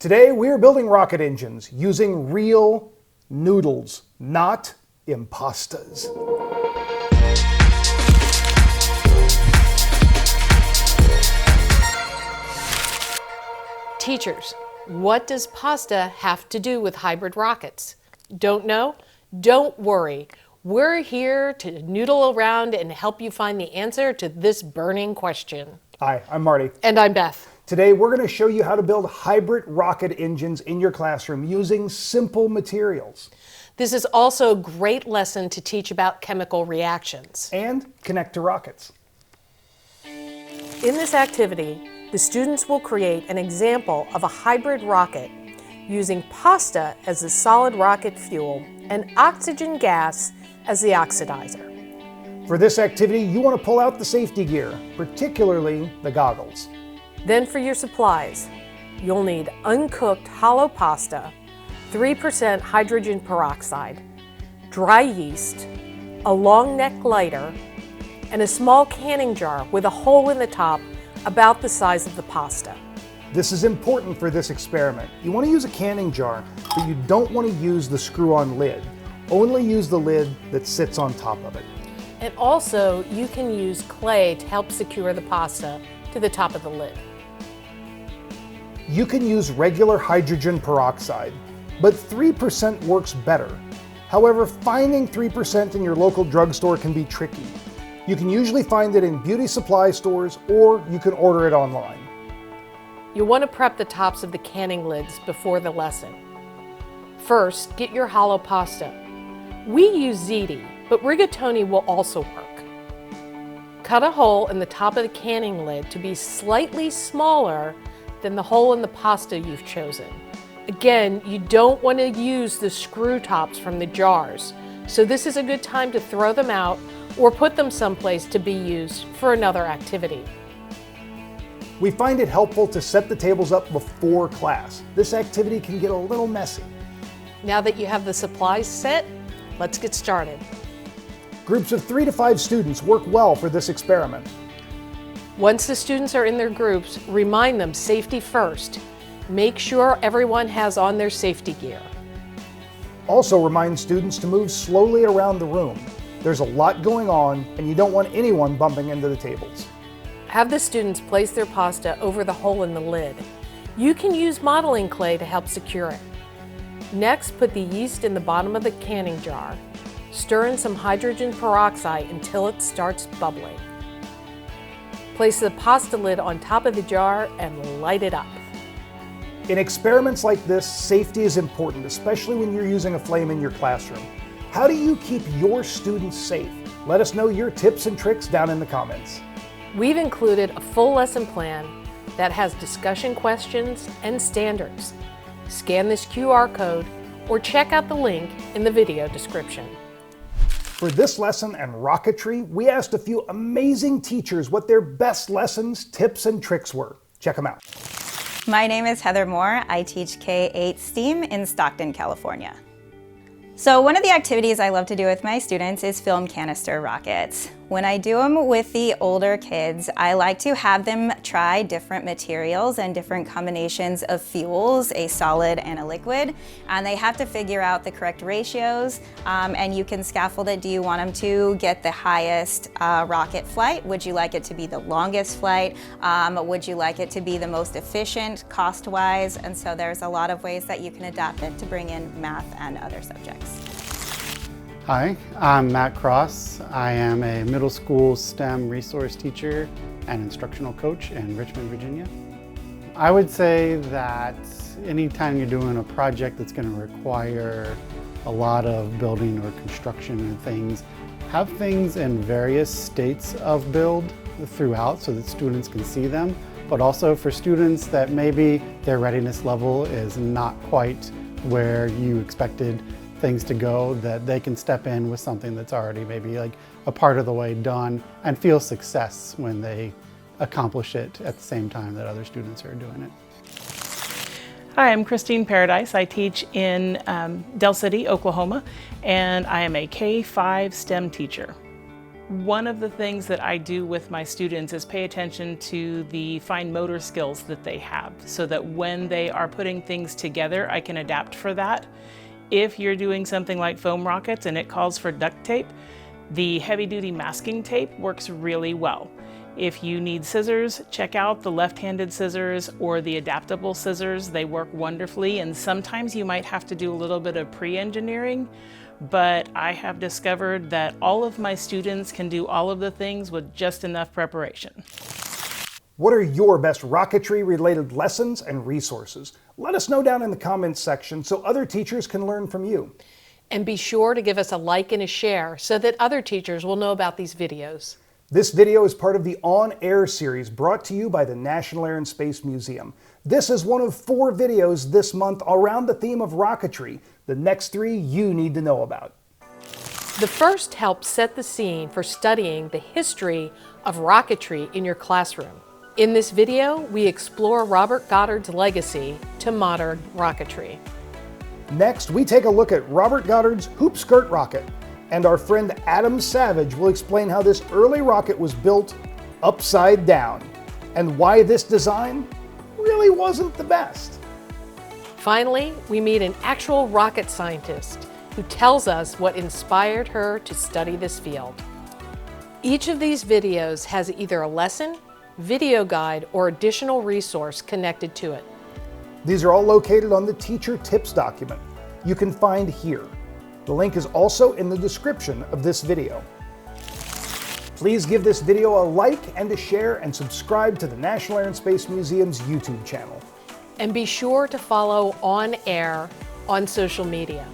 Today we are building rocket engines using real noodles, not impastas. Teachers, what does pasta have to do with hybrid rockets? Don't know? Don't worry. We're here to noodle around and help you find the answer to this burning question. Hi, I'm Marty. And I'm Beth. Today we're going to show you how to build hybrid rocket engines in your classroom using simple materials. This is also a great lesson to teach about chemical reactions. And connect to rockets. In this activity, the students will create an example of a hybrid rocket using pasta as the solid rocket fuel and oxygen gas as the oxidizer. For this activity, you want to pull out the safety gear, particularly the goggles. Then for your supplies, you'll need uncooked hollow pasta, 3% hydrogen peroxide, dry yeast, a long neck lighter, and a small canning jar with a hole in the top about the size of the pasta. This is important for this experiment. You want to use a canning jar, but you don't want to use the screw-on lid. Only use the lid that sits on top of it. And also, you can use clay to help secure the pasta to the top of the lid. You can use regular hydrogen peroxide, but 3% works better. However, finding 3% in your local drugstore can be tricky. You can usually find it in beauty supply stores, or you can order it online. You'll want to prep the tops of the canning lids before the lesson. First, get your hollow pasta. We use ziti, but rigatoni will also work. Cut a hole in the top of the canning lid to be slightly smaller than the hole in the pasta you've chosen. Again, you don't want to use the screw tops from the jars, so this is a good time to throw them out or put them someplace to be used for another activity. We find it helpful to set the tables up before class. This activity can get a little messy. Now that you have the supplies set, let's get started. Groups of 3 to 5 students work well for this experiment. Once the students are in their groups, remind them safety first. Make sure everyone has on their safety gear. Also remind students to move slowly around the room. There's a lot going on and you don't want anyone bumping into the tables. Have the students place their pasta over the hole in the lid. You can use modeling clay to help secure it. Next, put the yeast in the bottom of the canning jar. Stir in some hydrogen peroxide until it starts bubbling. Place the pasta lid on top of the jar and light it up. In experiments like this, safety is important, especially when you're using a flame in your classroom. How do you keep your students safe? Let us know your tips and tricks down in the comments. We've included a full lesson plan that has discussion questions and standards. Scan this QR code or check out the link in the video description. For this lesson and rocketry, we asked a few amazing teachers what their best lessons, tips, and tricks were. Check them out. My name is Heather Moore. I teach K-8 STEAM in Stockton, California. So one of the activities I love to do with my students is film canister rockets. When I do them with the older kids, I like to have them try different materials and different combinations of fuels, a solid and a liquid, and they have to figure out the correct ratios, and you can scaffold it. Do you want them to get the highest rocket flight? Would you like it to be the longest flight? Would you like it to be the most efficient cost-wise? And so there's a lot of ways that you can adapt it to bring in math and other subjects. Hi, I'm Matt Cross. I am a middle school STEM resource teacher and instructional coach in Richmond, Virginia. I would say that anytime you're doing a project that's going to require a lot of building or construction and things, have things in various states of build throughout so that students can see them, but also for students that maybe their readiness level is not quite where you expected things to go, that they can step in with something that's already maybe like a part of the way done and feel success when they accomplish it at the same time that other students are doing it. Hi, I'm Christine Paradise. I teach in Del City, Oklahoma, and I am a K-5 STEM teacher. One of the things that I do with my students is pay attention to the fine motor skills that they have, so that when they are putting things together, I can adapt for that. If you're doing something like foam rockets and it calls for duct tape, the heavy-duty masking tape works really well. If you need scissors, check out the left-handed scissors or the adaptable scissors. They work wonderfully, and sometimes you might have to do a little bit of pre-engineering, but I have discovered that all of my students can do all of the things with just enough preparation. What are your best rocketry-related lessons and resources? Let us know down in the comments section so other teachers can learn from you. And be sure to give us a like and a share so that other teachers will know about these videos. This video is part of the On Air series brought to you by the National Air and Space Museum. This is one of 4 videos this month around the theme of rocketry. The next 3 you need to know about. The first helps set the scene for studying the history of rocketry in your classroom. In this video, we explore Robert Goddard's legacy to modern rocketry. Next, we take a look at Robert Goddard's hoop skirt rocket. And our friend Adam Savage will explain how this early rocket was built upside down and why this design really wasn't the best. Finally, we meet an actual rocket scientist who tells us what inspired her to study this field. Each of these videos has either a lesson, video guide, or additional resource connected to it. These are all located on the Teacher Tips document you can find here. The link is also in the description of this video. Please give this video a like and a share and subscribe to the National Air and Space Museum's YouTube channel. And be sure to follow On Air on social media.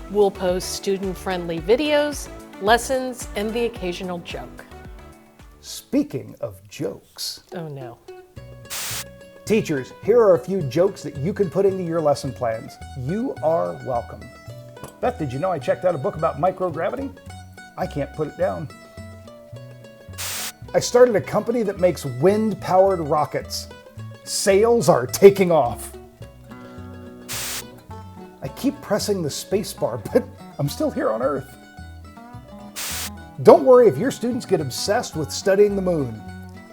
We'll post student-friendly videos, lessons, and the occasional joke. Speaking of jokes. Oh no. Teachers, here are a few jokes that you can put into your lesson plans. You are welcome. Beth, did you know I checked out a book about microgravity? I can't put it down. I started a company that makes wind-powered rockets. Sales are taking off. I keep pressing the space bar, but I'm still here on Earth. Don't worry if your students get obsessed with studying the moon.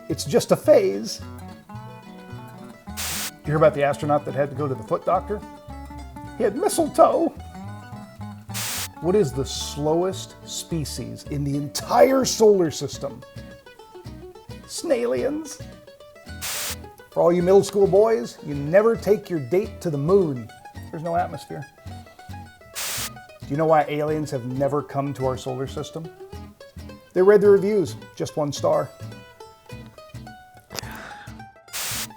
It's just a phase. Did you hear about the astronaut that had to go to the foot doctor? He had mistletoe. What is the slowest species in the entire solar system? Snailians. For all you middle school boys, you never take your date to the moon. There's no atmosphere. Do you know why aliens have never come to our solar system? They read the reviews, just 1 star.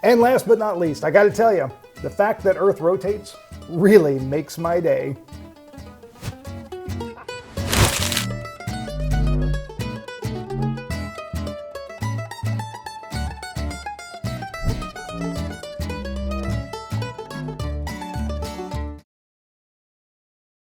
And last but not least, I gotta tell you, the fact that Earth rotates really makes my day.